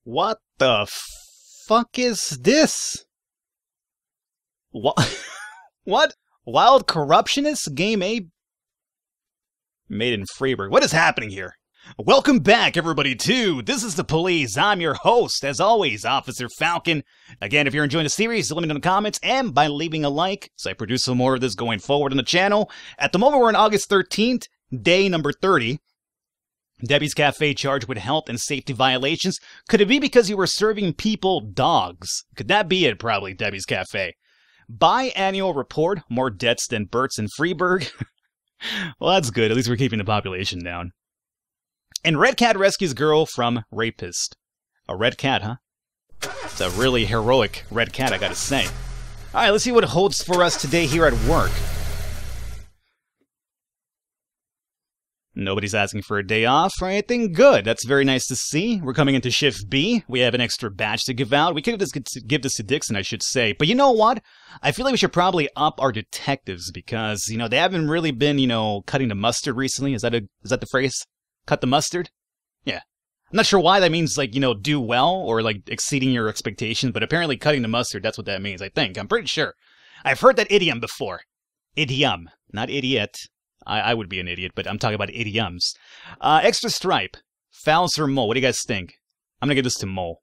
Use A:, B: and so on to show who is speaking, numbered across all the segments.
A: What the fuck is this? What? What? Wild Corruptionist? Game A? Made in Freeburg. What is happening here? Welcome back, everybody, to This is the Police. I'm your host, as always, Officer Falcon. Again, if you're enjoying the series, let me know in the comments and by leaving a like, so I produce some more of this going forward on the channel. At the moment, we're on August 13th, day number 30. Debbie's Cafe charged with health and safety violations. Could it be because you were serving people dogs? Could that be it, probably, Debbie's Cafe? Biannual report, more deaths than Bert's in Freeburg. Well, that's good. At least we're keeping the population down. And Red Cat rescues girl from rapist. A red cat, huh? It's a really heroic red cat, I gotta say. Alright, let's see what it holds for us today here at work. Nobody's asking for a day off or anything. Good. That's very nice to see. We're coming into Shift B. We have an extra badge to give out. We could just give this to Dixon, I should say. But you know what? I feel like we should probably up our detectives because, you know, they haven't really been, you know, cutting the mustard recently. Is that the phrase? Cut the mustard? Yeah. I'm not sure why that means, like, you know, do well or, like, exceeding your expectations, but apparently cutting the mustard, that's what that means, I think. I'm pretty sure. I've heard that idiom before. Idiom, not idiot. I would be an idiot, but I'm talking about idioms. Extra stripe. Fouls or Mole? What do you guys think? I'm gonna give this to Mole.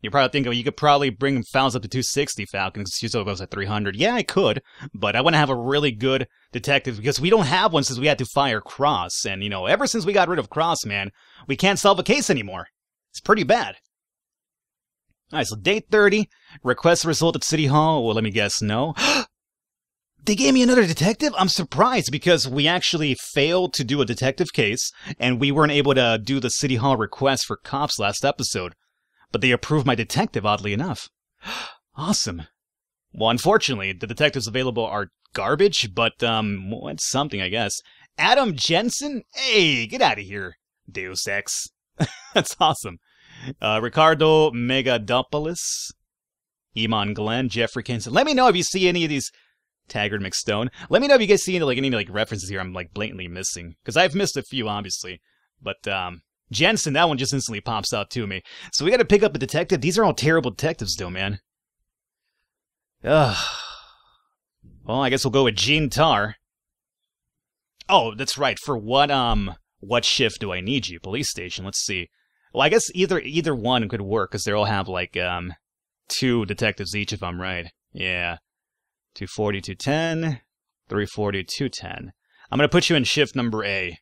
A: You're probably thinking, you could probably bring Fouls up to 260, Falcon, because Suso goes at 300. Yeah, I could, but I want to have a really good detective, because we don't have one since we had to fire Cross, and, you know, ever since we got rid of Cross, man, we can't solve a case anymore. It's pretty bad. Alright, so day 30, request result at City Hall. Well, let me guess, no. They gave me another detective? I'm surprised because we actually failed to do a detective case, and we weren't able to do the City Hall request for cops last episode. But they approved my detective, oddly enough. Awesome. Well, unfortunately, the detectives available are garbage, but, well, it's something, I guess. Adam Jensen? Hey, get out of here, Deus Ex. That's awesome. Ricardo Megadopoulos. Iman Glenn, Jeffrey Kinson. Let me know if you see any of these... Taggart McStone. Let me know if you guys see any references here I'm, like, blatantly missing. Because I've missed a few, obviously. But, Jensen, that one just instantly pops out to me. So we gotta pick up a detective. These are all terrible detectives, though, man. Ugh. Well, I guess we'll go with Gene Tar. Oh, that's right. For what shift do I need you? Police station, let's see. Well, I guess either one could work, because they all have, like, 2 detectives each, if I'm right. Yeah. 240, 210, 340, 210. I'm gonna put you in shift number A.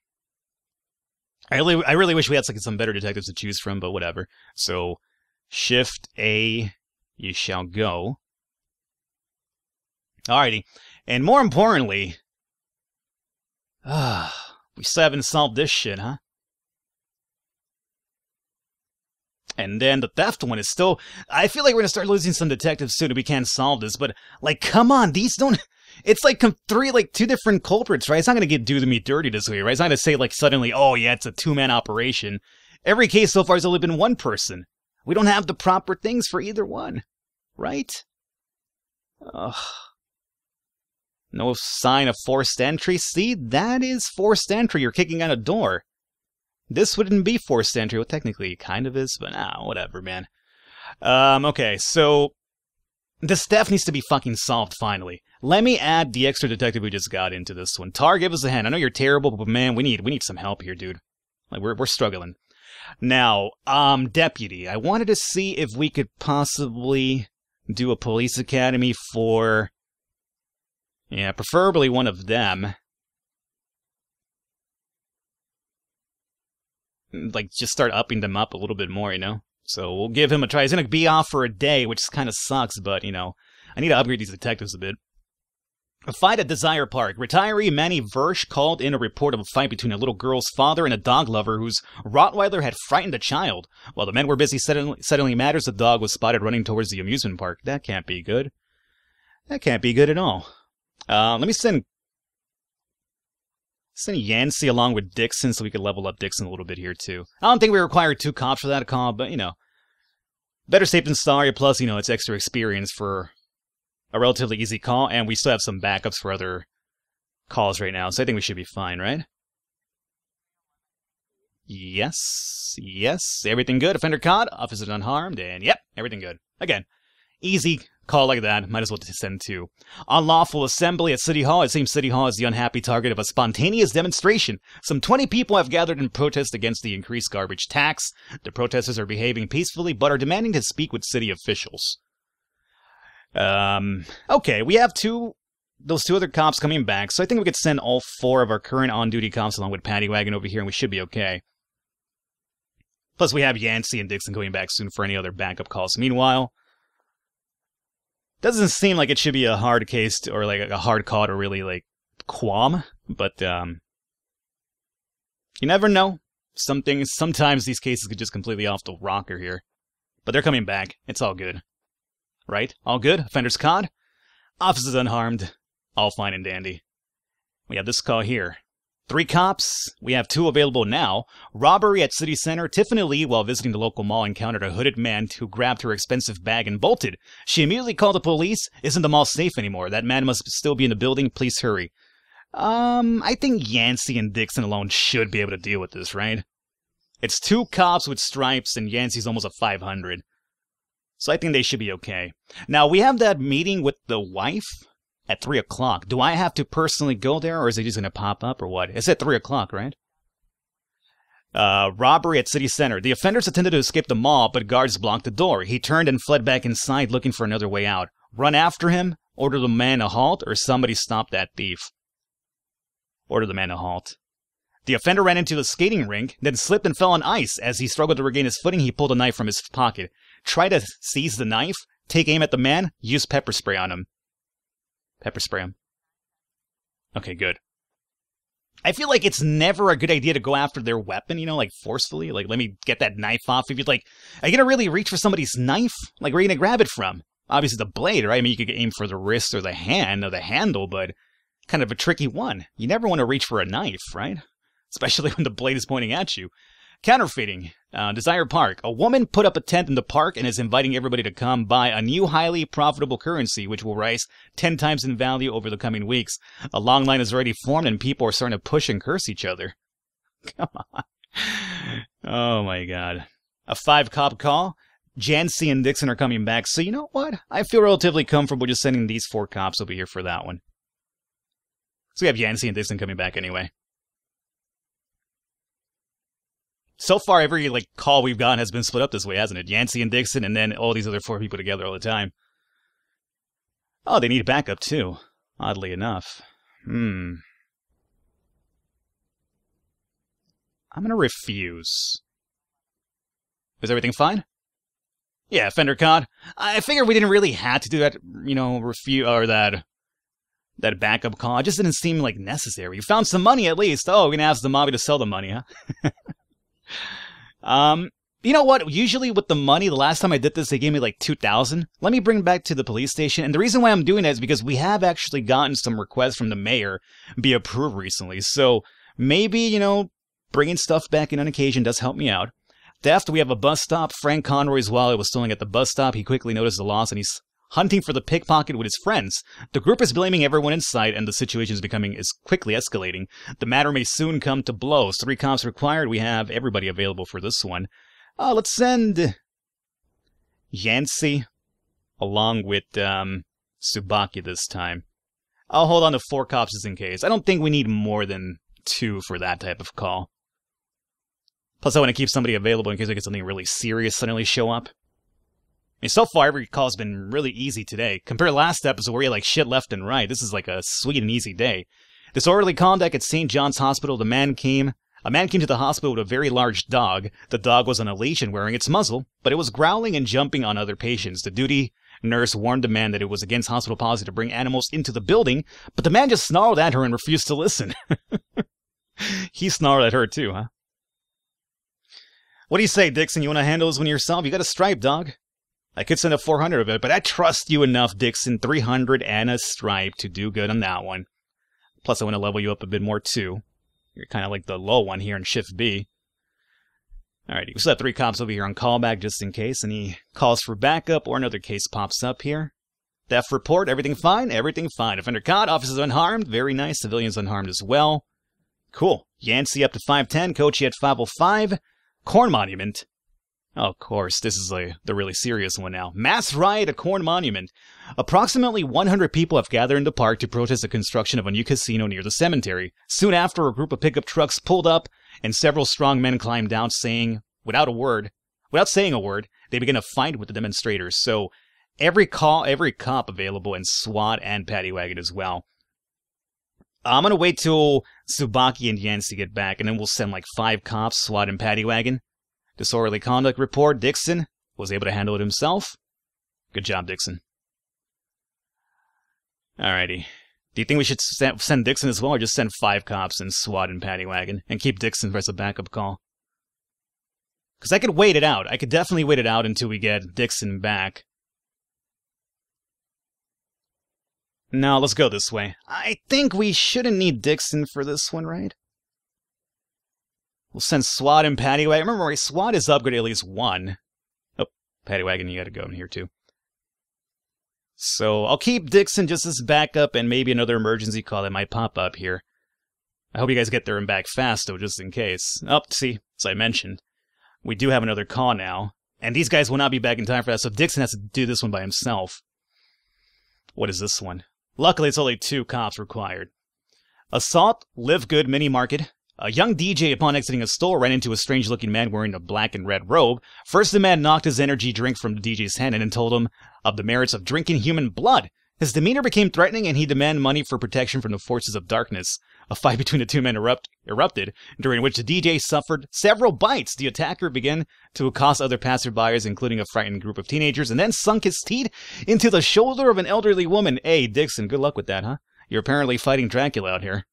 A: I really wish we had some better detectives to choose from, but whatever. So, shift A, you shall go. Alrighty. And more importantly, we still haven't solved this shit, huh? And then the theft one is still... I feel like we're going to start losing some detectives soon if we can't solve this, but, like, come on, these don't... It's like 2 different culprits, right? It's not going to do me dirty this way, right? It's not going to say, like, suddenly, oh, yeah, it's a 2-man operation. Every case so far has only been 1 person. We don't have the proper things for either one, right? Ugh. No sign of forced entry. See, that is forced entry. You're kicking out a door. This wouldn't be forced entry. Well, technically, it kind of is, but whatever, man. Okay, so... this theft needs to be fucking solved, finally. Let me add the extra detective we just got into this one. Tar, give us a hand. I know you're terrible, but man, we need some help here, dude. Like, we're struggling. Now, deputy. I wanted to see if we could possibly do a police academy for... yeah, preferably one of them. Like, just start upping them up a little bit more, you know? So we'll give him a try. He's gonna be off for a day, which kind of sucks, but, you know, I need to upgrade these detectives a bit. A fight at Desire Park. Retiree Manny Versh called in a report of a fight between a little girl's father and a dog lover whose Rottweiler had frightened a child. While the men were busy settling matters, the dog was spotted running towards the amusement park. That can't be good. That can't be good at all. Let me send Yancey along with Dixon so we could level up Dixon a little bit here, too. I don't think we require 2 cops for that call, but, you know. Better safe than sorry, plus, you know, it's extra experience for a relatively easy call, and we still have some backups for other calls right now, so I think we should be fine, right? Yes, yes, everything good. Offender caught, officers unharmed, and yep, everything good. Again, easy call like that, might as well send two. Unlawful assembly at City Hall. It seems City Hall is the unhappy target of a spontaneous demonstration. Some 20 people have gathered in protest against the increased garbage tax. The protesters are behaving peacefully, but are demanding to speak with city officials. Okay, we have those two other cops coming back, so I think we could send all 4 of our current on-duty cops along with Paddy Wagon over here, and we should be okay. Plus, we have Yancey and Dixon going back soon for any other backup calls. Meanwhile, doesn't seem like it should be a hard case or like a hard call to really like qualm, but you never know. Sometimes these cases could just completely off the rocker here. But they're coming back. It's all good. Right? All good? Offenders caught? Officers unharmed. All fine and dandy. We have this call here. 3 cops. We have 2 available now. Robbery at City Center. Tiffany Lee, while visiting the local mall, encountered a hooded man who grabbed her expensive bag and bolted. She immediately called the police. Isn't the mall safe anymore? That man must still be in the building. Please hurry. I think Yancey and Dixon alone should be able to deal with this, right? It's 2 cops with stripes, and Yancey's almost a 500. So I think they should be okay. Now, we have that meeting with the wife at 3 o'clock. Do I have to personally go there, or is it just going to pop up, or what? It's at 3 o'clock, right? Robbery at City Center. The offenders attempted to escape the mall, but guards blocked the door. He turned and fled back inside, looking for another way out. Run after him, order the man a halt, or somebody stop that thief. Order the man a halt. The offender ran into the skating rink, then slipped and fell on ice. As he struggled to regain his footing, he pulled a knife from his pocket. Try to seize the knife, take aim at the man, use pepper spray on him. Pepper spray him. Okay, good. I feel like it's never a good idea to go after their weapon, you know, like forcefully. Like, let me get that knife off. If you're like, are you going to really reach for somebody's knife? Like, where are you going to grab it from? Obviously the blade, right? I mean, you could aim for the wrist or the hand or the handle, but kind of a tricky one. You never want to reach for a knife, right? Especially when the blade is pointing at you. Counterfeiting. Desire Park. A woman put up a tent in the park and is inviting everybody to come buy a new highly profitable currency which will rise 10 times in value over the coming weeks. A long line is already formed and people are starting to push and curse each other. Come on. Oh my god. A 5-cop call. Yancey and Dixon are coming back, so you know what? I feel relatively comfortable just sending these 4 cops over here for that one. So we have Yancey and Dixon coming back anyway. So far, every call we've gotten has been split up this way, hasn't it? Yancey and Dixon, and then all these other 4 people together all the time. Oh, they need backup too, oddly enough. I'm gonna refuse. Is everything fine? Yeah, offender caught. I figured we didn't really have to do that, you know, that backup call. It just didn't seem like necessary. You found some money at least. Oh, we're gonna ask the mafia to sell the money, huh? You know what? Usually with the money, the last time I did this, they gave me like 2,000. Let me bring it back to the police station. And the reason why I'm doing that is because we have actually gotten some requests from the mayor be approved recently. So maybe, you know, bringing stuff back in on occasion does help me out. Theft, we have a bus stop. Frank Conroy's wallet was stolen at the bus stop. He quickly noticed the loss and he's hunting for the pickpocket with his friends. The group is blaming everyone in sight, and the situation is quickly escalating. The matter may soon come to blows. 3 cops required. We have everybody available for this one. Let's send Yancey along with Tsubaki this time. I'll hold on to 4 cops just in case. I don't think we need more than 2 for that type of call. Plus, I want to keep somebody available in case we get something really serious suddenly show up. I mean, so far, every call's been really easy today. Compared to last episode where we had like shit left and right, this is like a sweet and easy day. Disorderly conduct at St. John's Hospital. A man came to the hospital with a very large dog. The dog was on a leash and wearing its muzzle, but it was growling and jumping on other patients. The duty nurse warned the man that it was against hospital policy to bring animals into the building, but the man just snarled at her and refused to listen. He snarled at her too, huh? What do you say, Dixon? You want to handle this one yourself? You got a stripe, dog. I could send a 400 of it, but I trust you enough, Dixon. 300 and a stripe to do good on that one. Plus, I want to level you up a bit more, too. You're kind of like the low one here in Shift B. Alrighty, we still have 3 cops over here on callback just in case any calls for backup or another case pops up here. Theft report, everything fine? Everything fine. Offender caught, officers unharmed. Very nice. Civilians unharmed as well. Cool. Yancey up to 510, Kochi at 505. Corn Monument. Oh, of course, this is the really serious one now. Mass riot at Corn Monument. Approximately 100 people have gathered in the park to protest the construction of a new casino near the cemetery. Soon after, a group of pickup trucks pulled up, and several strong men climbed out, saying, without saying a word, they began a fight with the demonstrators. So, every cop available, and SWAT and paddy wagon as well. I'm gonna wait till Tsubaki and Yancey get back, and then we'll send like 5 cops, SWAT and paddy wagon. Disorderly conduct report, Dixon was able to handle it himself. Good job, Dixon. Alrighty. Do you think we should send Dixon as well, or just send 5 cops and SWAT and paddy wagon, and keep Dixon as a backup call? Because I could wait it out. I could definitely wait it out until we get Dixon back. No, let's go this way. I think we shouldn't need Dixon for this one, right? We'll send SWAT and paddy wagon. Remember, SWAT is upgraded at least 1. Oh, paddy wagon, you gotta go in here too. So, I'll keep Dixon just as backup and maybe another emergency call that might pop up here. I hope you guys get there and back fast, though, just in case. Oh, see, as I mentioned, we do have another call now. And these guys will not be back in time for that, so Dixon has to do this one by himself. What is this one? Luckily, it's only 2 cops required. Assault, Live Good Mini Market. A young DJ, upon exiting a store, ran into a strange-looking man wearing a black and red robe. First, the man knocked his energy drink from the DJ's hand and then told him of the merits of drinking human blood. His demeanor became threatening, and he demanded money for protection from the forces of darkness. A fight between the 2 men erupted, during which the DJ suffered several bites. The attacker began to accost other passerbyers, including a frightened group of teenagers, and then sunk his teeth into the shoulder of an elderly woman. Hey, Dixon, good luck with that, huh? You're apparently fighting Dracula out here.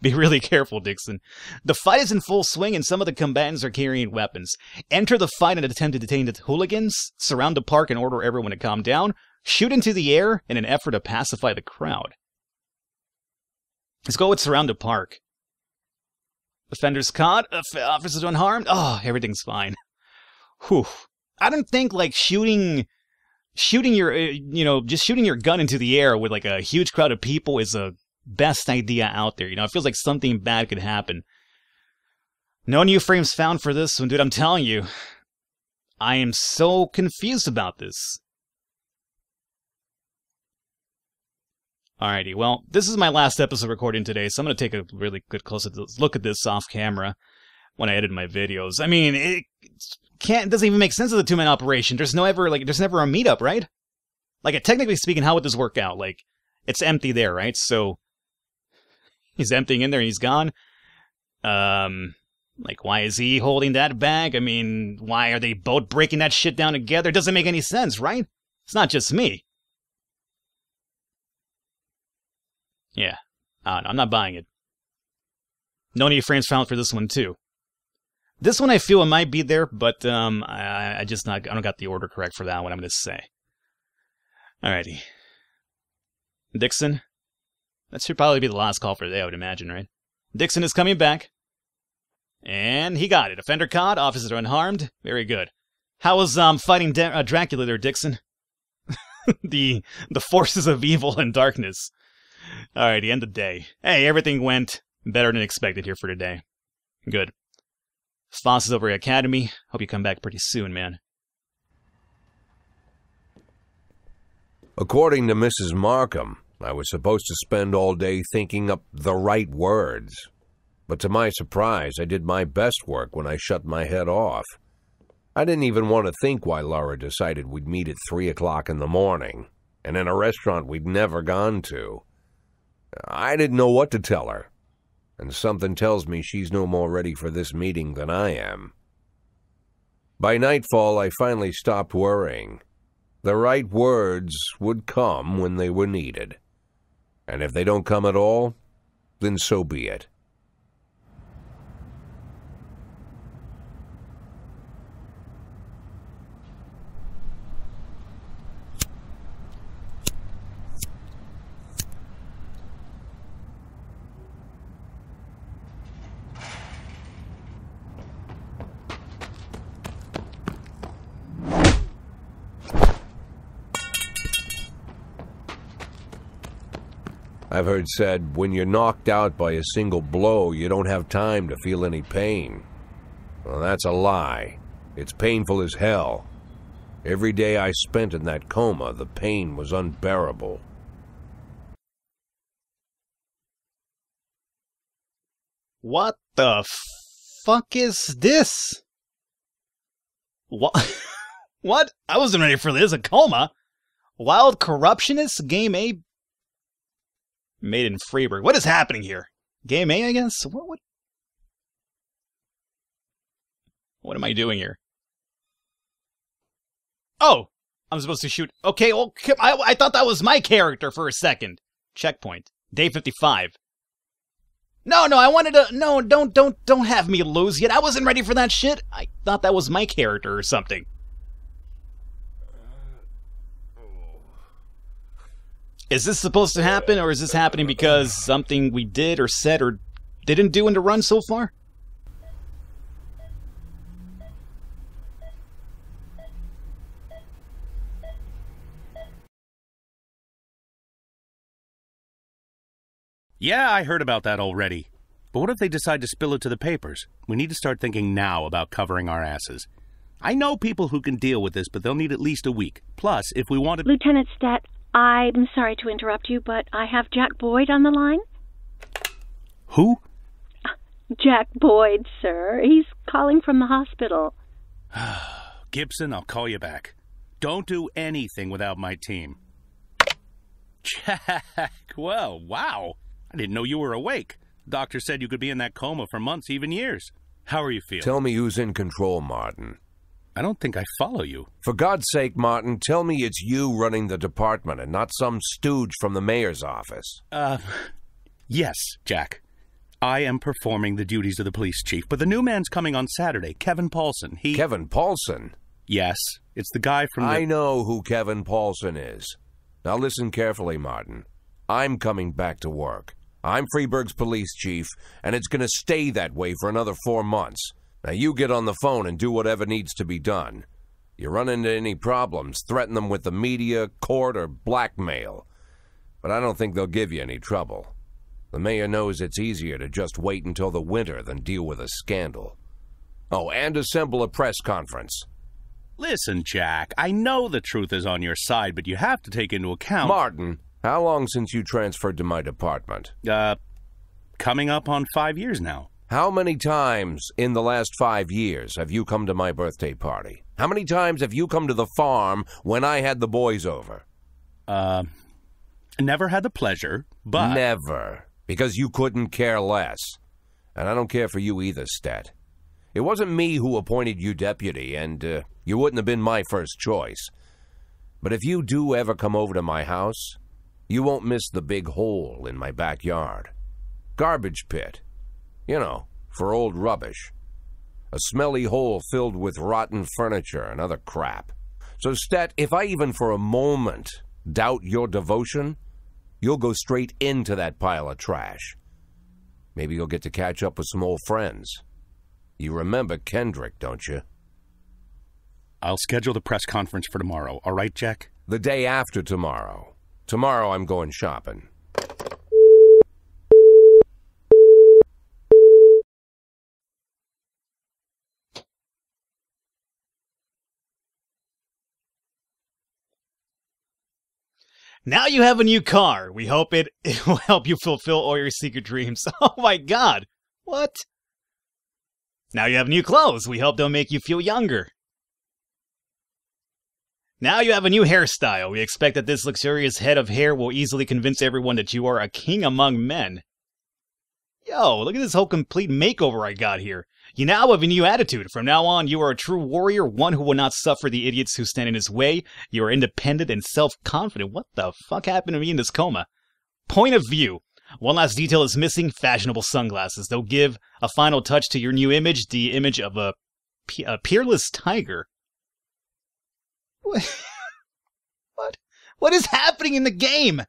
A: Be really careful, Dixon. The fight is in full swing, and some of the combatants are carrying weapons. Enter the fight and attempt to detain the hooligans, surround the park and order everyone to calm down, shoot into the air in an effort to pacify the crowd. Let's go with surround the park. Offenders caught, officers unharmed. Oh, everything's fine. Whew. I don't think, like, shooting your, just shooting your gun into the air with, like, a huge crowd of people is a best idea out there. It feels like something bad could happen. No new frames found for this one, dude. I'm telling you, I am so confused about this. Alrighty, well, this is my last episode recording today, so I'm going to take a really good close look at this off camera when I edit my videos. I mean, it doesn't even make sense as a 2-man operation. There's never a meetup, right? Like, technically speaking, how would this work out? Like, it's empty there, right? So he's emptying in there and he's gone. Like, why is he holding that bag? I mean, why are they both breaking that shit down together? It doesn't make any sense, right? It's not just me. Yeah, I'm not buying it. No new frames found for this one, too. This one I feel it might be there, but I don't got the order correct for that one, I'm going to say. Alrighty. Dixon. That should probably be the last call for the day, I would imagine, right? Dixon is coming back. And he got it. Offender caught, officers are unharmed. Very good. How was fighting Dracula there, Dixon? the forces of evil and darkness. Alrighty, end of the day. Hey, everything went better than expected here for today. Good. Foss is over at Academy. Hope you come back pretty soon, man.
B: According to Mrs. Markham, I was supposed to spend all day thinking up the right words. But to my surprise, I did my best work when I shut my head off. I didn't even want to think why Laura decided we'd meet at 3 o'clock in the morning, and in a restaurant we'd never gone to. I didn't know what to tell her, and something tells me she's no more ready for this meeting than I am. By nightfall, I finally stopped worrying. The right words would come when they were needed. And if they don't come at all, then so be it. I've heard said when you're knocked out by a single blow, you don't have time to feel any pain. Well, that's a lie. It's painful as hell. Every day I spent in that coma, the pain was unbearable.
A: What the fuck is this? What? What? I wasn't ready for this. A coma? Wild Corruptionist? Game A? Made in Freeburg. What is happening here? Game A, I guess? What am I doing here? Oh! I'm supposed to shoot. Okay, well, I thought that was my character for a second. Checkpoint. Day 55. No, I wanted to... No, don't have me lose yet. I wasn't ready for that shit. I thought that was my character or something. Is this supposed to happen, or is this happening because something we did or said or didn't do in the run so far?
C: Yeah, I heard about that already. But what if they decide to spill it to the papers? We need to start thinking now about covering our asses. I know people who can deal with this, but they'll need at least a week. Plus, if we want to...
D: Lieutenant Stat, I'm sorry to interrupt you, but I have Jack Boyd on the line.
C: Who?
D: Jack Boyd, sir. He's calling from the hospital.
C: Gibson, I'll call you back. Don't do anything without my team. Jack, well, wow. I didn't know you were awake. Doctor said you could be in that coma for months, even years. How are you feeling?
B: Tell me who's in control, Martin.
C: I don't think I follow you.
B: For God's sake, Martin, tell me it's you running the department and not some stooge from the mayor's office.
C: Yes, Jack. I am performing the duties of the police chief, but the new man's coming on Saturday, Kevin Paulson.
B: Kevin Paulson?
C: Yes, it's the guy from
B: I know who Kevin Paulson is. Now listen carefully, Martin. I'm coming back to work. I'm Freeburg's police chief, and it's going to stay that way for another 4 months. Now you get on the phone and do whatever needs to be done. You run into any problems, threaten them with the media, court, or blackmail. But I don't think they'll give you any trouble. The mayor knows it's easier to just wait until the winter than deal with a scandal. Oh, and assemble a press conference.
C: Listen, Jack, I know the truth is on your side, but you have to take into account...
B: Martin, how long since you transferred to my department?
C: Coming up on 5 years now.
B: How many times in the last 5 years have you come to my birthday party? How many times have you come to the farm when I had the boys over?
C: Never had the pleasure, but...
B: Never. Because you couldn't care less. And I don't care for you either, Stat. It wasn't me who appointed you deputy, and you wouldn't have been my first choice. But if you do ever come over to my house, you won't miss the big hole in my backyard. Garbage pit. You know, for old rubbish. A smelly hole filled with rotten furniture and other crap. So, Stat, if I even for a moment doubt your devotion, you'll go straight into that pile of trash. Maybe you'll get to catch up with some old friends. You remember Kendrick, don't you?
C: I'll schedule the press conference for tomorrow, all right, Jack?
B: The day after tomorrow. Tomorrow I'm going shopping.
A: Now you have a new car. We hope it will help you fulfill all your secret dreams. Oh my god. What? Now you have new clothes. We hope they'll make you feel younger. Now you have a new hairstyle. We expect that this luxurious head of hair will easily convince everyone that you are a king among men. Yo, look at this whole complete makeover I got here. You now have a new attitude. From now on, you are a true warrior, one who will not suffer the idiots who stand in his way. You are independent and self-confident. What the fuck happened to me in this coma? Point of view. One last detail is missing, fashionable sunglasses. They'll give a final touch to your new image, the image of a peerless tiger. What? What is happening in the game?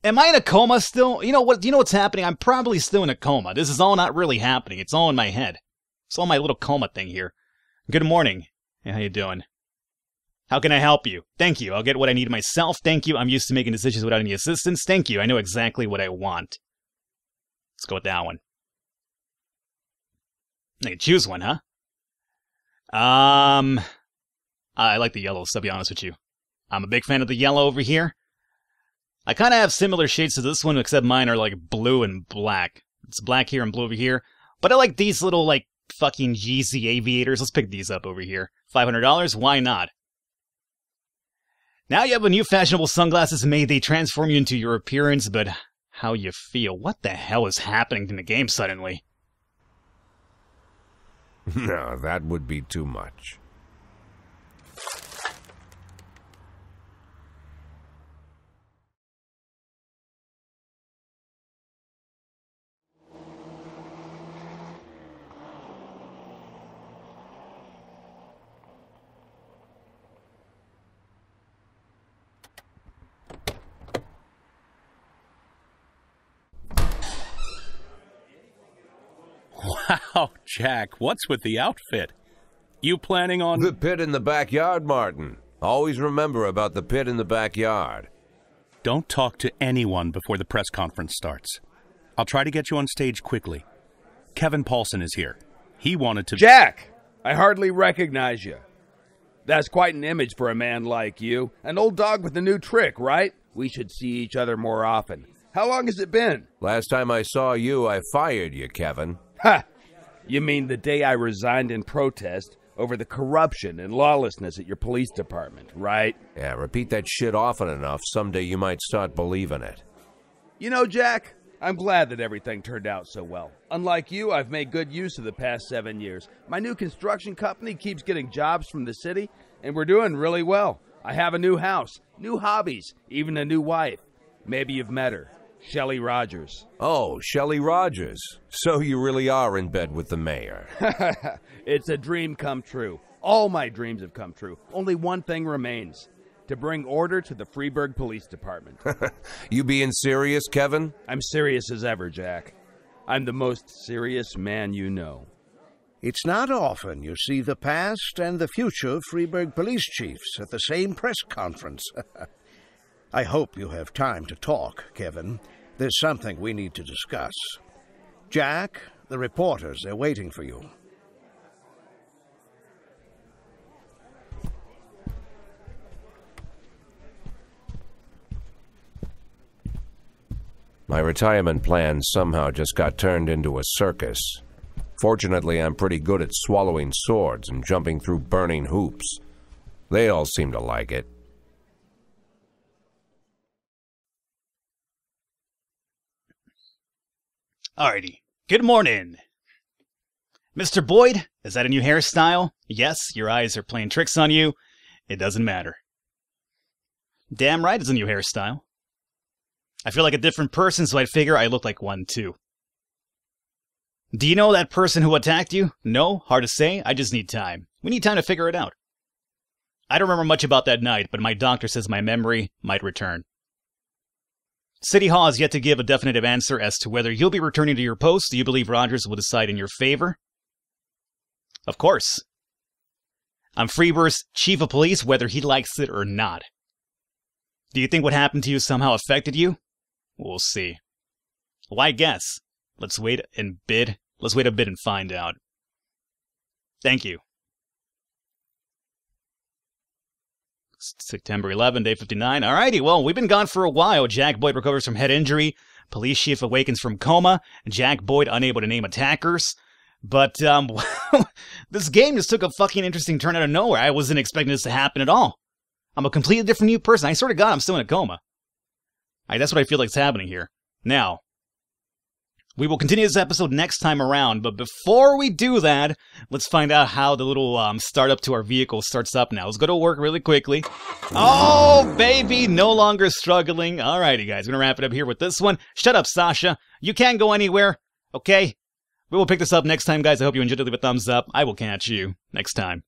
A: Am I in a coma still? You know what's happening? I'm probably still in a coma. This is all not really happening. It's all in my head. It's all my little coma thing here. Good morning. Hey, how you doing? How can I help you? Thank you. I'll get what I need myself. Thank you. I'm used to making decisions without any assistance. Thank you. I know exactly what I want. Let's go with that one. I can choose one, huh? I like the yellows, to be honest with you. I'm a big fan of the yellow over here. I kind of have similar shades to this one, except mine are like blue and black. It's black here and blue over here. But I like these little, like, fucking Yeezy aviators. Let's pick these up over here. $500? Why not? Now you have a new fashionable sunglasses made. They transform you into your appearance, but how you feel. What the hell is happening in the game suddenly?
B: No, that would be too much.
C: Wow, Jack, what's with the outfit? You planning on...
B: The pit in the backyard, Martin. Always remember about the pit in the backyard.
C: Don't talk to anyone before the press conference starts. I'll try to get you on stage quickly. Kevin Paulson is here. He wanted to...
E: Jack! I hardly recognize you. That's quite an image for a man like you. An old dog with a new trick, right? We should see each other more often. How long has it been?
B: Last time I saw you, I fired you, Kevin.
E: Ha! You mean the day I resigned in protest over the corruption and lawlessness at your police department, right?
B: Yeah, repeat that shit often enough, someday you might start believing it.
E: You know, Jack, I'm glad that everything turned out so well. Unlike you, I've made good use of the past 7 years. My new construction company keeps getting jobs from the city, and we're doing really well. I have a new house, new hobbies, even a new wife. Maybe you've met her. Shelley Rogers.
B: Oh, Shelley Rogers. So you really are in bed with the mayor.
E: It's a dream come true. All my dreams have come true. Only one thing remains. To bring order to the Freeburg Police Department.
B: You being serious, Kevin?
E: I'm serious as ever, Jack. I'm the most serious man you know.
F: It's not often you see the past and the future Freeburg police chiefs at the same press conference. I hope you have time to talk, Kevin. There's something we need to discuss. Jack, the reporters are waiting for you.
B: My retirement plan somehow just got turned into a circus. Fortunately, I'm pretty good at swallowing swords and jumping through burning hoops. They all seem to like it.
A: Alrighty. Good morning. Mr. Boyd, is that a new hairstyle? Yes, your eyes are playing tricks on you. It doesn't matter. Damn right it's a new hairstyle. I feel like a different person, so I'd figure I look like one too. Do you know that person who attacked you? No? Hard to say? I just need time. We need time to figure it out. I don't remember much about that night, but my doctor says my memory might return. City Hall has yet to give a definitive answer as to whether you'll be returning to your post. Do you believe Rogers will decide in your favor? Of course. I'm Freeburg's chief of police, whether he likes it or not. Do you think what happened to you somehow affected you? We'll see. Why guess? Let's wait and bid. Let's wait a bit and find out. Thank you. September 11, day 59. Alrighty, well, we've been gone for a while. Jack Boyd recovers from head injury. Police chief awakens from coma. Jack Boyd unable to name attackers. But, this game just took a fucking interesting turn out of nowhere. I wasn't expecting this to happen at all. I'm a completely different new person. I swear to God, I'm still in a coma. That's what I feel like is happening here. Now, we will continue this episode next time around, but before we do that, let's find out how the little startup to our vehicle starts up now. Let's go to work really quickly. Oh, baby, no longer struggling. Alrighty, guys, we're going to wrap it up here with this one. Shut up, Sasha. You can't go anywhere, okay? We will pick this up next time, guys. I hope you enjoyed it. Leave a thumbs up. I will catch you next time.